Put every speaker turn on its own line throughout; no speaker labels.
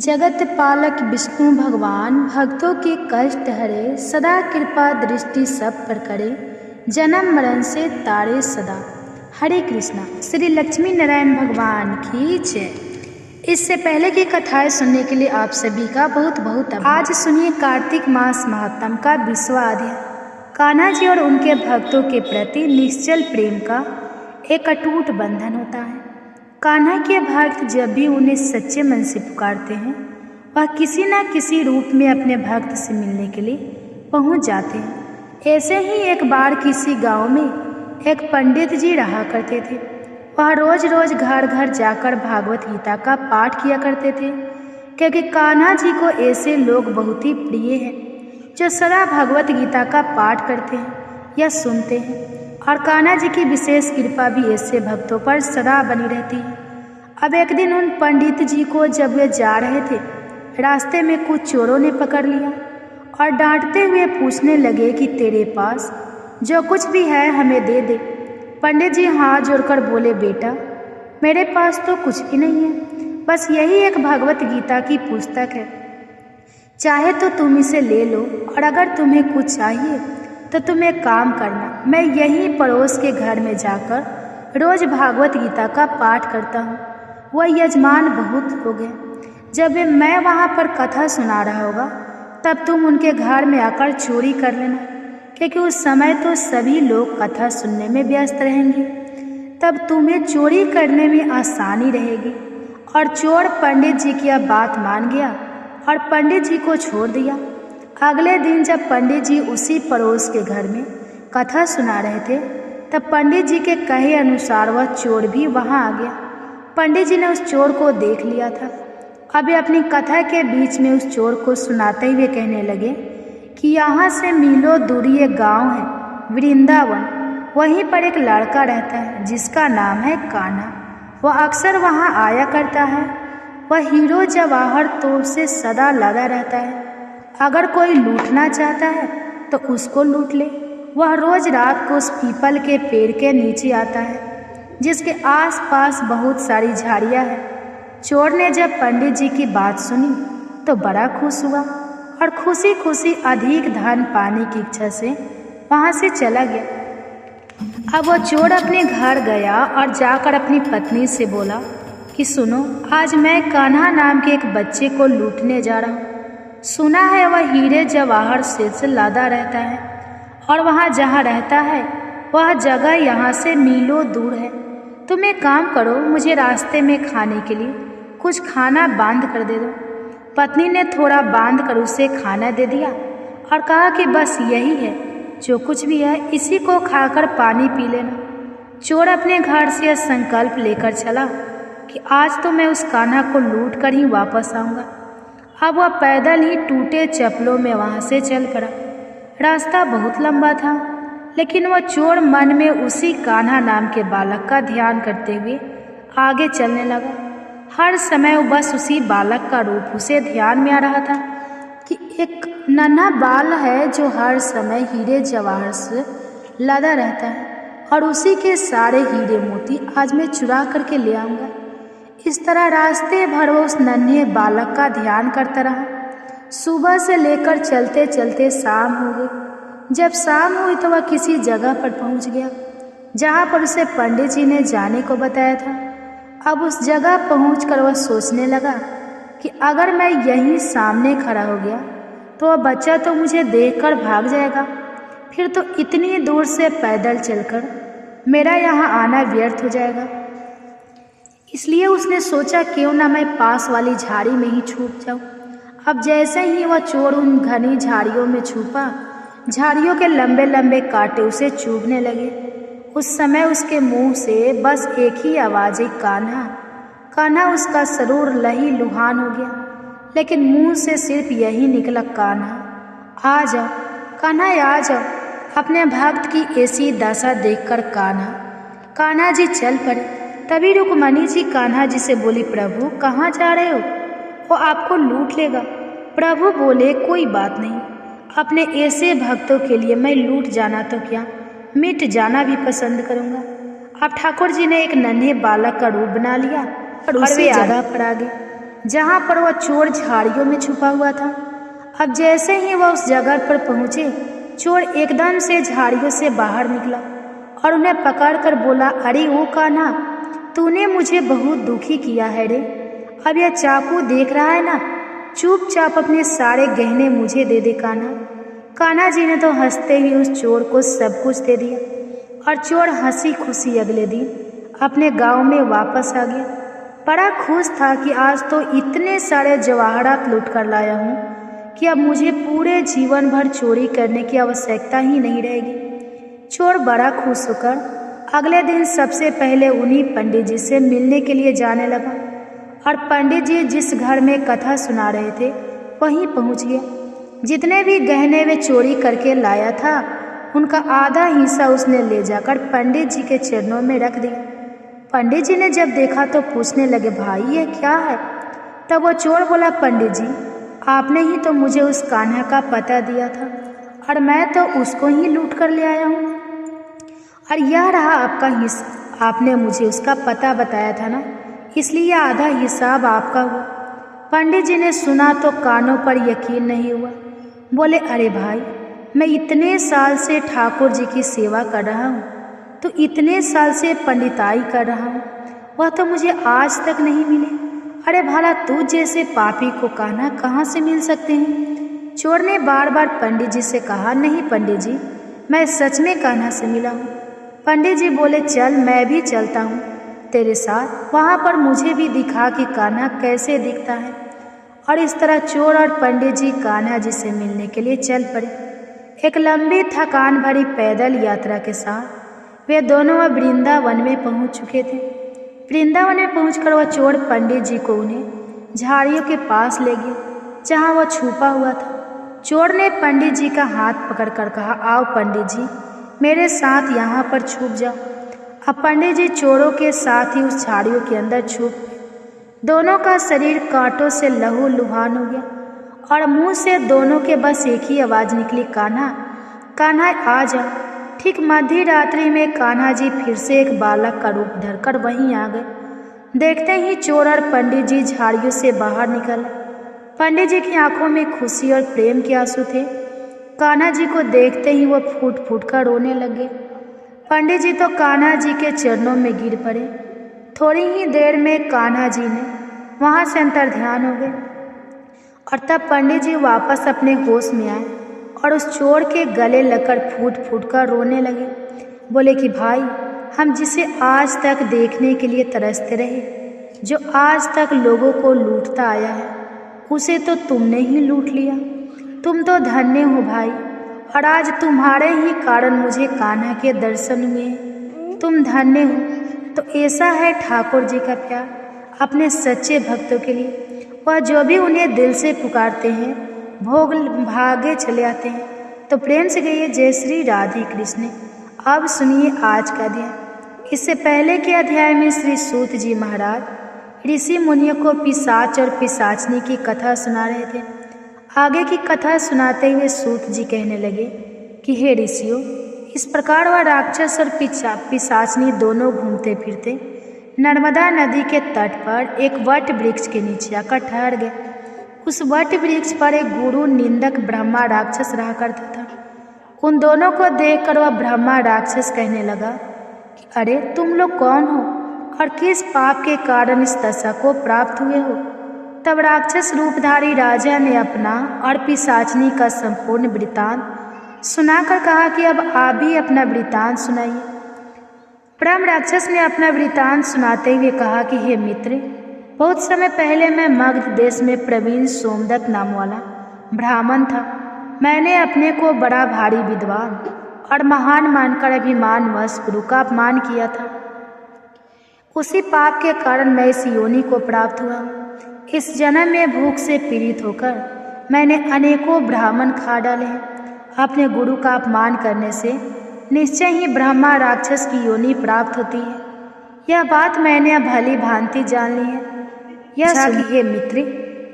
जगत पालक विष्णु भगवान भक्तों के कष्ट हरे, सदा कृपा दृष्टि सब पर करे, जन्म मरण से तारे सदा। हरे कृष्णा। श्री लक्ष्मी नारायण भगवान की जय। इससे पहले की कथाएं सुनने के लिए आप सभी का बहुत बहुत आभार। आज सुनिए कार्तिक मास महात्म का 20वां अध्याय। कान्हा जी और उनके भक्तों के प्रति निश्चल प्रेम का एक अटूट बंधन होता है। कान्हा के भक्त जब भी उन्हें सच्चे मन से पुकारते हैं, वह किसी न किसी रूप में अपने भक्त से मिलने के लिए पहुंच जाते हैं। ऐसे ही एक बार किसी गांव में एक पंडित जी रहा करते थे। वह रोज रोज घर घर जाकर भागवत गीता का पाठ किया करते थे, क्योंकि कान्हा जी को ऐसे लोग बहुत ही प्रिय हैं जो सदा भगवत गीता का पाठ करते हैं या सुनते हैं। और कान्हा जी की विशेष कृपा भी ऐसे भक्तों पर सदा बनी रहती है। अब एक दिन उन पंडित जी को जब वे जा रहे थे, रास्ते में कुछ चोरों ने पकड़ लिया और डांटते हुए पूछने लगे कि तेरे पास जो कुछ भी है हमें दे दे। पंडित जी हाथ जोड़कर बोले, बेटा मेरे पास तो कुछ भी नहीं है, बस यही एक भगवत गीता की पुस्तक है। चाहे तो तुम इसे ले लो, और अगर तुम्हें कुछ चाहिए तो तुम एक काम करना, मैं यहीं पड़ोस के घर में जाकर रोज भागवत गीता का पाठ करता हूँ। वह यजमान बहुत लोग हैं, जब मैं वहाँ पर कथा सुना रहा होगा तब तुम उनके घर में आकर चोरी कर लेना, क्योंकि उस समय तो सभी लोग कथा सुनने में व्यस्त रहेंगे। तब तुम्हें चोरी करने में आसानी रहेगी। और चोर पंडित जी की अब बात मान गया और पंडित जी को छोड़ दिया। अगले दिन जब पंडित जी उसी पड़ोस के घर में कथा सुना रहे थे, तब पंडित जी के कहे अनुसार वह चोर भी वहां आ गया। पंडित जी ने उस चोर को देख लिया था। अब वे अपनी कथा के बीच में उस चोर को सुनाते हुए कहने लगे कि यहाँ से मीलों दूरी एक गांव है, वृंदावन। वहीं पर एक लड़का रहता है जिसका नाम है कान्हा। वह अक्सर वहाँ आया करता है। वह हीरो जवाहर तो से सदा लगा रहता है। अगर कोई लूटना चाहता है तो उसको लूट ले। वह रोज रात को उस पीपल के पेड़ के नीचे आता है जिसके आसपास बहुत सारी झाड़ियाँ हैं। चोर ने जब पंडित जी की बात सुनी तो बड़ा खुश हुआ और खुशी खुशी अधिक धन पाने की इच्छा से वहाँ से चला गया। अब वह चोर अपने घर गया और जाकर अपनी पत्नी से बोला कि सुनो, आज मैं कान्हा नाम के एक बच्चे को लूटने जा रहा हूँ। सुना है वह हीरे जवाहर से लादा रहता है, और वहाँ जहाँ रहता है वह जगह यहाँ से मीलों दूर है। तुम एक काम करो, मुझे रास्ते में खाने के लिए कुछ खाना बांध कर दे दो। पत्नी ने थोड़ा बांध कर उसे खाना दे दिया और कहा कि बस यही है, जो कुछ भी है इसी को खाकर पानी पी लेना। चोर अपने घर से यह संकल्प लेकर चला कि आज तो मैं उस कान्हा को लूट कर ही वापस आऊँगा। अब वह पैदल ही टूटे चप्पलों में वहाँ से चल पड़ा। रास्ता बहुत लंबा था, लेकिन वह चोर मन में उसी कान्हा नाम के बालक का ध्यान करते हुए आगे चलने लगा। हर समय वो बस उसी बालक का रूप उसे ध्यान में आ रहा था कि एक नन्हा बाल है जो हर समय हीरे जवाहर से लदा रहता है, और उसी के सारे हीरे मोती आज मैं चुरा करके ले आऊँगा। इस तरह रास्ते भर वो उस नन्हे बालक का ध्यान करता रहा। सुबह से लेकर चलते चलते शाम हो गई। जब शाम हुई तो वह किसी जगह पर पहुंच गया जहां पर उसे पंडित जी ने जाने को बताया था। अब उस जगह पहुंचकर वह सोचने लगा कि अगर मैं यहीं सामने खड़ा हो गया तो वह बच्चा तो मुझे देखकर भाग जाएगा, फिर तो इतनी दूर से पैदल चलकर मेरा यहाँ आना व्यर्थ हो जाएगा। इसलिए उसने सोचा क्यों ना मैं पास वाली झाड़ी में ही छुप जाऊं। अब जैसे ही वह चोर उन घनी झाड़ियों में छुपा, झाड़ियों के लंबे लंबे कांटे उसे चुभने लगे। उस समय उसके मुंह से बस एक ही आवाज़ आई, कान्हा। कान्हा उसका सरूर लही लुहान हो गया, लेकिन मुंह से सिर्फ यही निकला, कान्हा आ जाओ, कान्हा आ जाओ। अपने भक्त की ऐसी दशा देखकर कान्हा जी चल पड़े। तभी रुक्मणी जी कान्हा जी से बोली, प्रभु कहाँ जा रहे हो? वो आपको लूट लेगा। प्रभु बोले, कोई बात नहीं, अपने ऐसे भक्तों के लिए मैं लूट जाना तो क्या, मिट जाना भी पसंद करूँगा। अब ठाकुर जी ने एक नन्हे बालक का रूप बना लिया और वे जगह पर आ गए जहाँ पर वह चोर झाड़ियों में छुपा हुआ था। अब जैसे ही वह उस जगह पर पहुँचे, चोर एकदम से झाड़ियों से बाहर निकला और उन्हें पकड़कर बोला, अरे ओ कान्हा, तूने मुझे बहुत दुखी किया है रे। अब यह चाकू देख रहा है ना, चुपचाप अपने सारे गहने मुझे दे दे कान्हा। कान्हा जी ने तो हंसते हुए उस चोर को सब कुछ दे दिया और चोर हंसी खुशी अगले दिन अपने गांव में वापस आ गया। बड़ा खुश था कि आज तो इतने सारे जवाहरात लूट कर लाया हूँ कि अब मुझे पूरे जीवन भर चोरी करने की आवश्यकता ही नहीं रहेगी। चोर बड़ा खुश होकर अगले दिन सबसे पहले उन्हीं पंडित जी से मिलने के लिए जाने लगा और पंडित जी जिस घर में कथा सुना रहे थे वहीं पहुंच गया। जितने भी गहने वे चोरी करके लाया था उनका आधा हिस्सा उसने ले जाकर पंडित जी के चरणों में रख दिया। पंडित जी ने जब देखा तो पूछने लगे, भाई ये क्या है? तब वो चोर बोला, पंडित जी, आपने ही तो मुझे उस कान्हा का पता दिया था और मैं तो उसको ही लूट कर ले आया हूँ। और यह रहा आपका हिस्सा, आपने मुझे उसका पता बताया था ना, इसलिए आधा हिस्सा अब आपका हुआ। पंडित जी ने सुना तो कानों पर यकीन नहीं हुआ। बोले, अरे भाई, मैं इतने साल से ठाकुर जी की सेवा कर रहा हूँ, तो इतने साल से पंडिताई कर रहा हूँ, वह तो मुझे आज तक नहीं मिले। अरे भला तू जैसे पापी को कान्हा कहाँ से मिल सकते हैं? चोर ने बार बार पंडित जी से कहा, नहीं पंडित जी, मैं सच में कान्हा से मिला हूँ। पंडित जी बोले, चल मैं भी चलता हूँ तेरे साथ, वहाँ पर मुझे भी दिखा कि कान्हा कैसे दिखता है। और इस तरह चोर और पंडित जी कान्हा जी से मिलने के लिए चल पड़े। एक लंबी थकान भरी पैदल यात्रा के साथ वे दोनों अब वृंदावन में पहुंच चुके थे। वृंदावन में पहुंचकर वह चोर पंडित जी को उन्हें झाड़ियों के पास ले गया जहां वह छुपा हुआ था। चोर ने पंडित जी का हाथ पकड़कर कहा, आओ पंडित जी, मेरे साथ यहाँ पर छुप जाओ। अब पंडित जी चोरों के साथ ही उस झाड़ियों के अंदर छुप गए। दोनों का शरीर कांटों से लहू लुहान हो गया और मुंह से दोनों के बस एक ही आवाज़ निकली, कान्हा, कान्हा आ जा। ठीक मध्य रात्रि में कान्हा जी फिर से एक बालक का रूप धरकर वहीं आ गए। देखते ही चोर और पंडित जी झाड़ियों से बाहर निकले। पंडित जी की आंखों में खुशी और प्रेम के आंसू थे। कान्हा जी को देखते ही वो फूट फूट कर रोने लगे। पंडित जी तो कान्हा जी के चरणों में गिर पड़े। थोड़ी ही देर में कान्हा जी ने वहाँ से अंतर्ध्यान हो गए और तब पंडित जी वापस अपने होश में आए और उस चोर के गले लगकर फूट फूट कर रोने लगे। बोले कि भाई, हम जिसे आज तक देखने के लिए तरसते रहे, जो आज तक लोगों को लूटता आया है, उसे तो तुमने ही लूट लिया। तुम तो धन्य हो भाई, और आज तुम्हारे ही कारण मुझे कान्हा के दर्शन हुए। तुम धन्य हो। तो ऐसा है ठाकुर जी का प्यार अपने सच्चे भक्तों के लिए। वह जो भी उन्हें दिल से पुकारते हैं भोग भागे चले आते हैं। तो प्रेम से कहिए, जय श्री राधे कृष्ण। अब सुनिए आज का अध्याय। इससे पहले के अध्याय में श्री सूत जी महाराज ऋषि मुनियों को पिशाच और पिशाचनी की कथा सुना रहे थे। आगे की कथा सुनाते हुए सूत जी कहने लगे कि हे ऋषियों, इस प्रकार वह राक्षस और पिशाचनी दोनों घूमते फिरते नर्मदा नदी के तट पर एक वट वृक्ष के नीचे आकर ठहर गए। उस वट वृक्ष पर एक गुरु निंदक ब्रह्मा राक्षस रहा करता था। उन दोनों को देखकर वह ब्रह्मा राक्षस कहने लगा कि अरे तुम लोग कौन हो और किस पाप के कारण इस दशा को प्राप्त हुए हो? तब राक्षस रूपधारी राजा ने अपना और पिशाचनी का संपूर्ण वृत्तांत सुनाकर कहा कि अब आप भी अपना वृत्तांत सुनाइए। ब्रह्म राक्षस ने अपना वृत्तांत सुनाते हुए कहा कि हे मित्र, बहुत समय पहले मैं मगध देश में प्रवीण सोमदत्त नाम वाला ब्राह्मण था। मैंने अपने को बड़ा भारी विद्वान और महान मानकर अभिमानवश गुरु का अपमान किया था। उसी पाप के कारण मैं इस योनि को प्राप्त हुआ। इस जन्म में भूख से पीड़ित होकर मैंने अनेकों ब्राह्मण खा डाले हैं। अपने गुरु का अपमान करने से निश्चय ही ब्रह्मा राक्षस की योनि प्राप्त होती है। यह बात मैंने अब भली भांति जान ली है। यह सुनिए मित्र,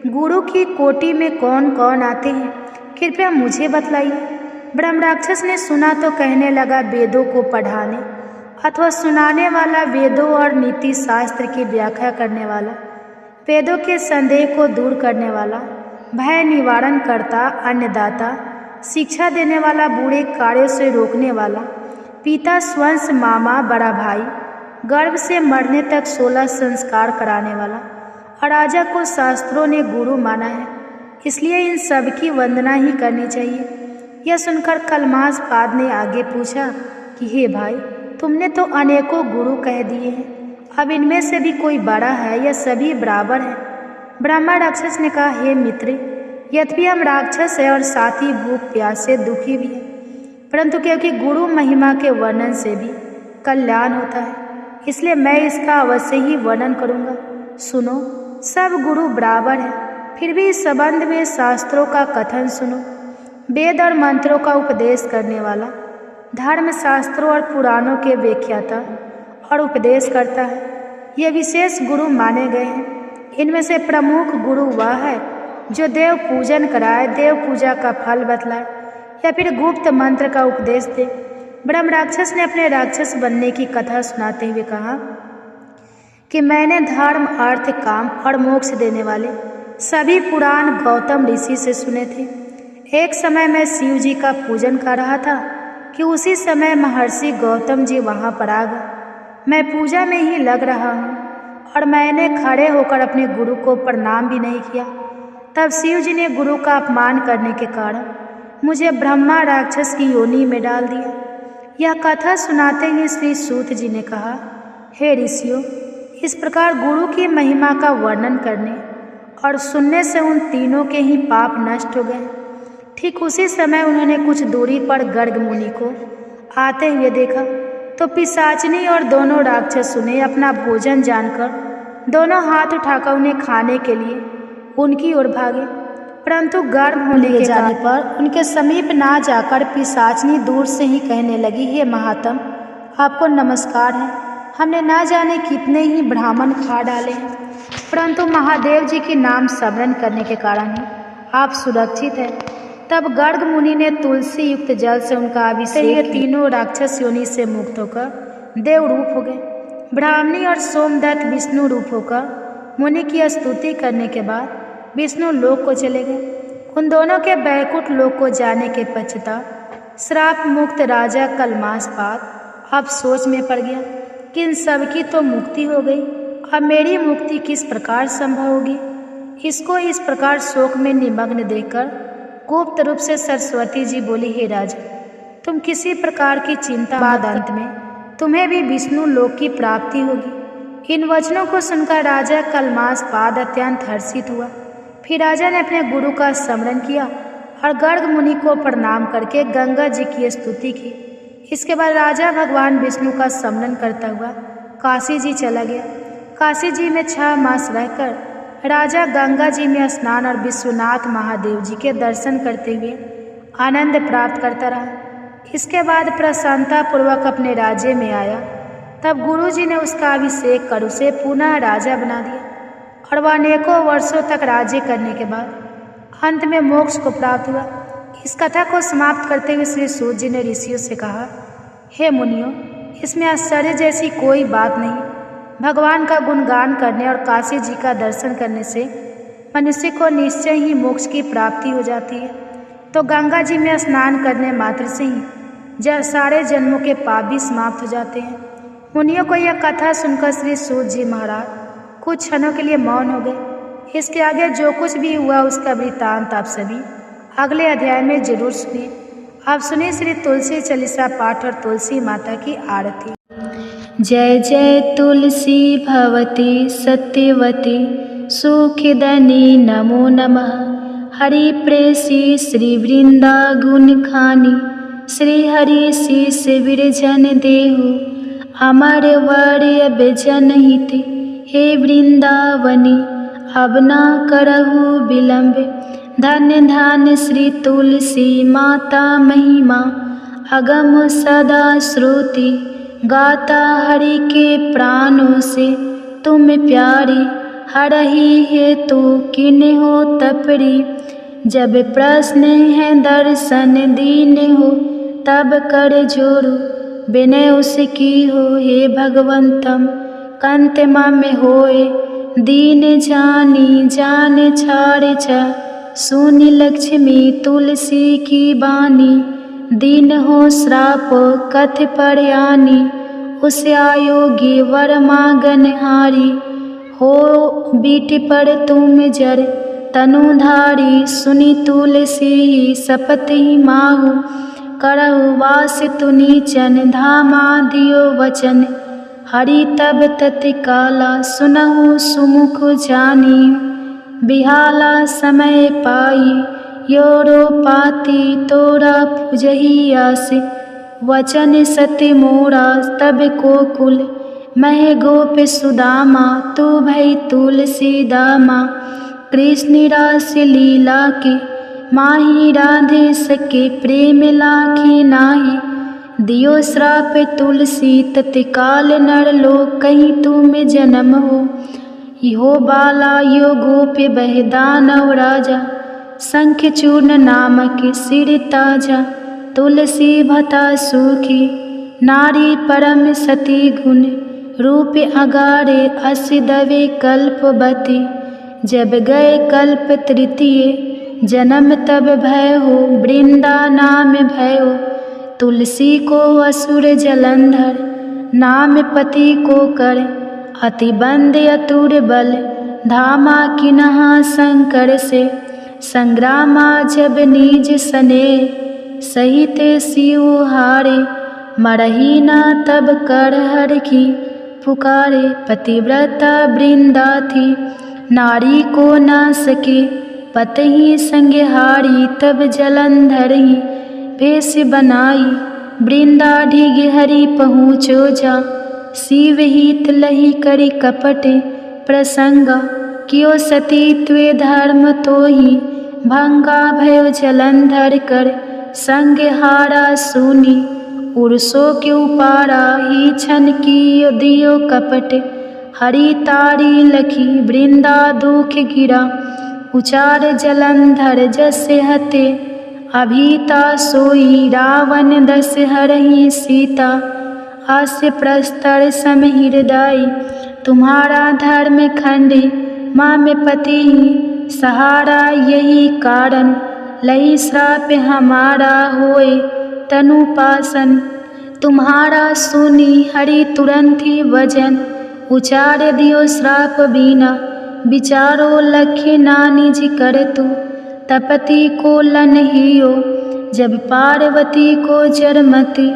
गुरु की कोटि में कौन कौन आते हैं, कृपया मुझे बतलाइए। ब्रह्म राक्षस ने सुना तो कहने लगा, वेदों को पढ़ाने अथवा सुनाने वाला, वेदों और नीति शास्त्र की व्याख्या करने वाला, वेदों के संदेह को दूर करने वाला, भय निवारण करता, अन्नदाता, शिक्षा देने वाला, बुरे कार्यों से रोकने वाला, पिता, स्वंश, मामा, बड़ा भाई, गर्भ से मरने तक 16 संस्कार कराने वाला और राजा को शास्त्रों ने गुरु माना है, इसलिए इन सब की वंदना ही करनी चाहिए। यह सुनकर कलमास पाद ने आगे पूछा कि हे भाई, तुमने तो अनेकों गुरु कह दिए हैं, अब इनमें से भी कोई बड़ा है या सभी बराबर हैं? ब्रह्मा राक्षस ने कहा, हे मित्र, यद्यपि हम राक्षस है और साथ ही भूख प्यास से दुखी भी है, परंतु क्योंकि गुरु महिमा के वर्णन से भी कल्याण होता है, इसलिए मैं इसका अवश्य ही वर्णन करूँगा। सुनो, सब गुरु बराबर हैं, फिर भी इस संबंध में शास्त्रों का कथन सुनो। वेद और मंत्रों का उपदेश करने वाला, धर्म शास्त्रों और पुराणों के व्याख्याता और उपदेश करता है, ये विशेष गुरु माने गए हैं। इनमें से प्रमुख गुरु वह है जो देव पूजन कराए, देव पूजा का फल बतलाए या फिर गुप्त मंत्र का उपदेश दे। ब्रह्म राक्षस ने अपने राक्षस बनने की कथा सुनाते हुए कहा कि मैंने धर्म, अर्थ, काम और मोक्ष देने वाले सभी पुराण गौतम ऋषि से सुने थे। एक समय मैं शिव जी का पूजन कर रहा था कि उसी समय महर्षि गौतम जी वहाँ पर आ गए। मैं पूजा में ही लग रहा हूँ और मैंने खड़े होकर अपने गुरु को प्रणाम भी नहीं किया। तब शिव जी ने गुरु का अपमान करने के कारण मुझे ब्रह्मा राक्षस की योनि में डाल दिया। यह कथा सुनाते हुए श्री सूत जी ने कहा, हे ऋषियों, इस प्रकार गुरु की महिमा का वर्णन करने और सुनने से उन तीनों के ही पाप नष्ट हो गए। ठीक उसी समय उन्होंने कुछ दूरी पर गर्ग मुनि को आते हुए देखा, तो पिशाचिनी और दोनों राक्षसों ने अपना भोजन जानकर दोनों हाथ उठाकर उन्हें खाने के लिए उनकी ओर भागे, परंतु गर्भ होने के जाने पर उनके समीप ना जाकर पिशाचिनी दूर से ही कहने लगी, हे महात्म, आपको नमस्कार है। हमने ना जाने कितने ही ब्राह्मण खा डाले हैं, परंतु महादेव जी के नाम स्मरण करने के कारण ही आप सुरक्षित हैं। तब गर्ग मुनि ने तुलसी युक्त जल से उनका अभिषेक, ये तीनों राक्षस योनि से मुक्त होकर देव रूप हो गए। ब्राह्मणी और सोमदत्त विष्णु रूप होकर मुनि की स्तुति करने के बाद विष्णु लोक को चले गए। उन दोनों के बैकुंठ लोक को जाने के पश्चात श्राप मुक्त राजा कलमासपाद अब सोच में पड़ गया कि इन सब की तो मुक्ति हो गई, अब मेरी मुक्ति किस प्रकार संभव होगी। इसको इस प्रकार शोक में निमग्न देखकर गुप्त रूप से सरस्वती जी बोली, हे राजा, तुम किसी प्रकार की चिंता बाद अंत में तुम्हें भी विष्णु लोक की प्राप्ति होगी। इन वचनों को सुनकर राजा कलमासपाद अत्यंत हर्षित हुआ। फिर राजा ने अपने गुरु का स्मरण किया और गर्ग मुनि को प्रणाम करके गंगा जी की स्तुति की। इसके बाद राजा भगवान विष्णु का स्मरण करता हुआ काशी जी चला गया। काशी जी में 6 मास रहकर राजा गंगा जी में स्नान और विश्वनाथ महादेव जी के दर्शन करते हुए आनंद प्राप्त करता रहा। इसके बाद प्रसन्नता पूर्वक अपने राज्य में आया। तब गुरु जी ने उसका अभिषेक कर उसे पुनः राजा बना दिया और वह अनेकों वर्षों तक राज्य करने के बाद अंत में मोक्ष को प्राप्त हुआ। इस कथा को समाप्त करते हुए श्री सूत जी ने ऋषियों से कहा, हे मुनियों, इसमें आश्चर्य जैसी कोई बात नहीं। भगवान का गुणगान करने और काशी जी का दर्शन करने से मनुष्य को निश्चय ही मोक्ष की प्राप्ति हो जाती है। तो गंगा जी में स्नान करने मात्र से ही सारे जन्मों के पाप भी समाप्त हो जाते हैं। मुनियों को यह कथा सुनकर श्री सूत जी महाराज कुछ क्षणों के लिए मौन हो गए। इसके आगे जो कुछ भी हुआ उसका वृत्तांत आप सभी अगले अध्याय में जरूर सुनिए। आप सुनिए श्री तुलसी चालीसा पाठ और तुलसी माता की आरती। जय जय तुलसी भवती सत्यवती सुखदनी नमो नमः। हरि प्रेसी श्री वृंदा गुण खानी श्री हरि शीस विरजन देहु अमर वर्य बेजन हित हे वृंदावनी अब ना करहु विलंब। धन्य धन्य श्री तुलसी माता महिमा अगम सदा श्रुति गाता हरि के प्राणों से तुम प्यारी। हरहि हेतु किन हो तपरी जब प्रश्न है दर्शन दीन हो तब कर जोरु विनय उसकी हो। हे भगवंतम कंत में होए दीन जानी जान छाड़ छ सुन लक्ष्मी तुलसी की बानी। दीन हो श्राप कथ पर आनी उस आयोगी वर मांगन हारी। हो बीट पर तुम जर तनुधारी सुनी तुलसी शपथ ही माहु। करहु वास तुनि चन धामा दियो वचन। हरि तब तत्काला सुनहु सुमुख जानी। बिहाला समय पाई योरो पाती तोरा पुजही आस। वचन सत्य मोरा तब गोकुल मह गोप सुदामा। तू भई तुलसी दामा कृष्ण रास लीला के। माही राधे सके प्रेम लाखी नाही। दियो श्राप तुलसी तत्काल नर लोक कहीं तुम जन्म हो। यो बाला यो गोप बह दानव राजा। शंख चूर्ण नामक सिर ताजा। तुलसी भता सुखी नारी परम सती गुण। रूप अगारे अस दवे कल्पवती। जब गए कल्प तृतीय जन्म तब भय हो। वृंदा नाम भयो तुलसी को असुर जलंधर। नाम पति को कर अति बंद अतुर बल। धामा किन्हा शंकर से संग्रामा जब निज सने। सहित शिव हारे मरही न तब कर हर की पुकारे। पतिव्रता वृंदा थी नारी को न सके पतही संग हारी। तब जलंधर ही भेष बनाई वृंदा ढिग हरि पहुँचो जा। शिव हित लही करी कपट प्रसंगा। कियो सती त्वे धर्म तो ही भंगा। भयो जलंधर कर संग हारा सुनी। उर्सो के उपारा ही छन की दियो कपट। हरि तारी लखी वृंदा दुख गिरा। उचार जलंधर जसे हते अभीता सोई। रावण दस हरहि सीता हास्य प्रस्तर सम हृदय। तुम्हारा धर्म खंडे माँ में पति सहारा। यही कारण लई श्राप हमारा होए तनुपासन। तुम्हारा सुनी हरि तुरंत ही वजन। उचार दियो श्राप बीना विचारो लखे नानी जी कर तू। तपति को लन हियो जब पार्वती को जरमति।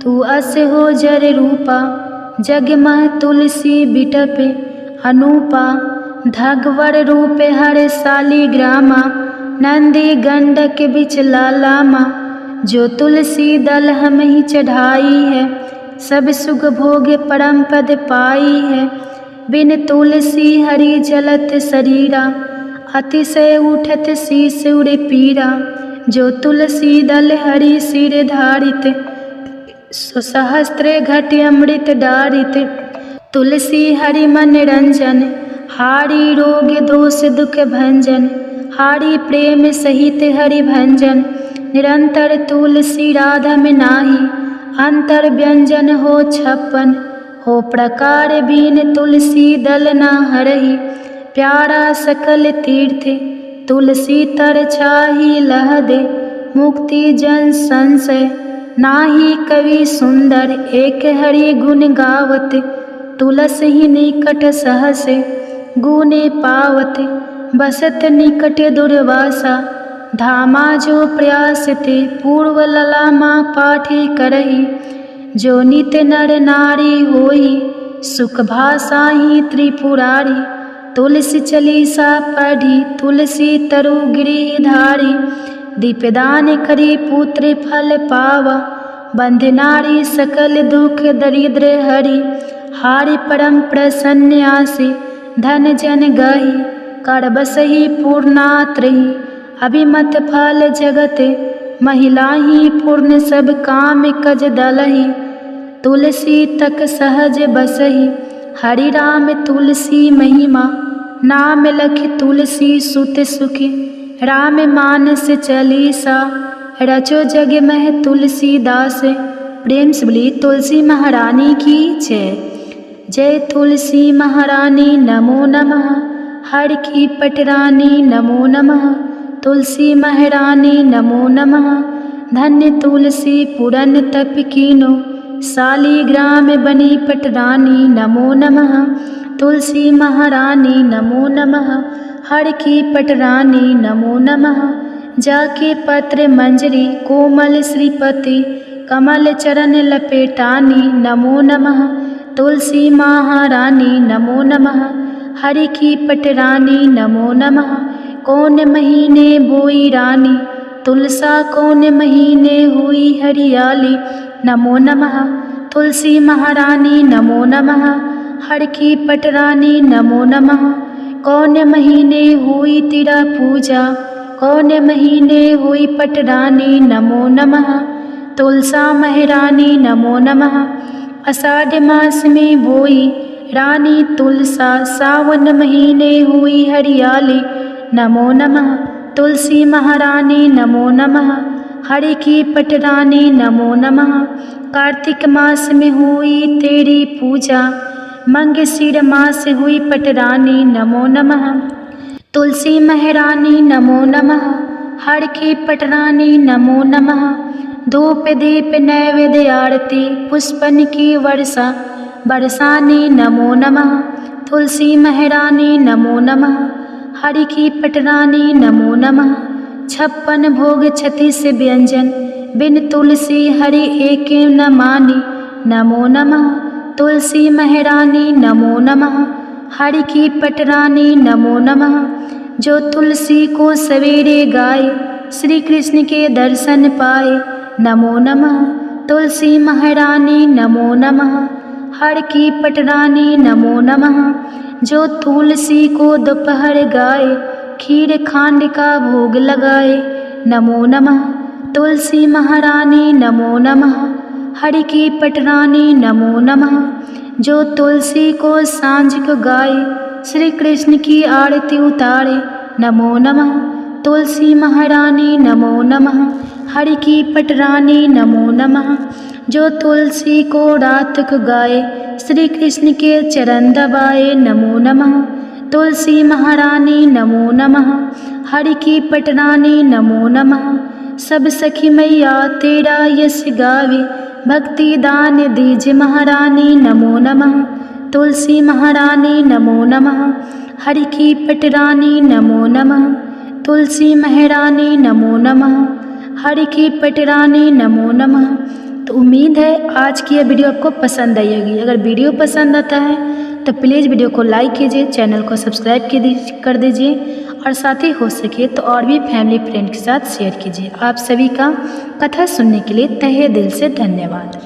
तू अस हो जर रूपा जग मह तुलसी बिटपे अनूपा। धगवर रूप हर शालिग्रामा। नंदी गंडक बिच लालामा। जो तुलसी दल हम ही चढ़ाई है सब सुख भोग परम पद पाई है। बिन तुलसी हरि जलत शरीरा अतिशय उठत शीस उड़े पीरा। जो तुलसी दल हरि सिर धारित सुसहस्त्र घट अमृत डारित। तुलसी हरि मन रंजन हारी रोग दोष दुख भंजन। हारी प्रेम सहित हरि भंजन। निरंतर तुलसी राधा में नाही। अंतर व्यंजन हो 56 हो प्रकार। बीन तुलसी दल न हरहि प्यारा सकल तीर्थ। तुलसी तर छाही लह दे मुक्ति जन संशय। नाही कवि सुंदर एक हरि गुण गावत। तुलस ही निकट सहस गुने पावत। बसत निकट दुर्वासा धामा। जो प्रयास ते पूर्व ललामा पाठी करही। जो नित नर नारी होई सुख भाषा ही त्रिपुरारी। तुलसी चालीसा पढ़ी तुलसी तरु गिरिधारी। दीपदान करी पुत्र फल पावा। बंध नारी सकल दुख दरिद्र हरि। हारि परम प्रसन्न आसी धन जन गही। कर बसही पूर्णात्रही अभिमत फल जगत। महिला ही पूर्ण सब काम कज दलही। तुलसी तक सहज बसही हरि राम तुलसी महिमा। नाम लख तुलसी सुत सुखी राम मानस चालीसा। रचो जग मह तुलसीदास। प्रेम से बोली तुलसी महारानी की जय। जय तुलसी महारानी नमो नमः। हर की पटरानी नमो नमः। तुलसी महारानी नमो नमः। धन्य तुलसी पुरन तप कीनो, शालीग्राम बनी पटरानी नमो नमः। तुलसी महारानी नमो नमः। हर की पटरानी नमो नमः। जाके पत्र मंजरी कोमल श्रीपति, कमल चरण लपेटानी नमो नमः। तुलसी महारानी नमो नमः। हरि की पटरानी नमो नमः। कौन महीने बोई रानी, तुलसा कौन महीने हुई हरियाली नमो नमः। तुलसी महारानी नमो नमः। हर की पटरानी नमो नमः। कौन महीने हुई तेरा पूजा, कौन महीने हुई पटरानी नमो नमः। तुलसा महारानी नमो नमः। आषाढ़ मास में बोई रानी तुलसा, सावन महीने हुई हरियाली नमो नमः। तुलसी महारानी नमो नमः। हरि की पटरानी नमो नमः। कार्तिक मास में हुई तेरी पूजा, मंगशीर मास हुई पटरानी नमो नमः। तुलसी महारानी नमो नमः। हर की पटरानी नमो नमः। धूप दीप नैवेद्य आरती, पुष्पन की वर्षा बरसानी नमो नमः। तुलसी महारानी नमो नमः। हरि की पटरानी नमो नमः। 56 भोग 36 व्यंजन, बिन तुलसी हरि एक न मानी नमो नमः। तुलसी महारानी नमो नमः। हरि की पटरानी नमो नमः। जो तुलसी को सवेरे गाए, श्री कृष्ण के दर्शन पाए नमो नमः। तुलसी महारानी नमो नमः। हर की पटरानी नमो नमः। जो तुलसी को दोपहर गाए, खीर खांड का भोग लगाए नमो नमः। तुलसी महारानी नमो नमः। हरि की पटरानी नमो नमः। जो तुलसी को सांझ को गाए, श्री कृष्ण की आरती उतारे नमो नमः। तुलसी महारानी नमो नमः। हरि की पटरानी नमो नमः। जो तुलसी को रात को गाए, श्री कृष्ण के चरण दबाए नमो नमः। तुलसी महारानी नमो नमः। हरि की पटरानी नमो नमः। सब सखी मैया तेरा यश गावे, भक्ति दान दीज महारानी नमो नमः। तुलसी महारानी नमो नमः। हरि की पटरानी नमो नमः। तुलसी महारानी नमो नमः। हरि की पटरानी नमो नमः। तो उम्मीद है आज की यह वीडियो आपको पसंद आई होगी। अगर वीडियो पसंद आता है तो प्लीज़ वीडियो को लाइक कीजिए, चैनल को सब्सक्राइब कर दीजिए और साथ ही हो सके तो और भी फैमिली फ्रेंड के साथ शेयर कीजिए। आप सभी का कथा सुनने के लिए तहे दिल से धन्यवाद।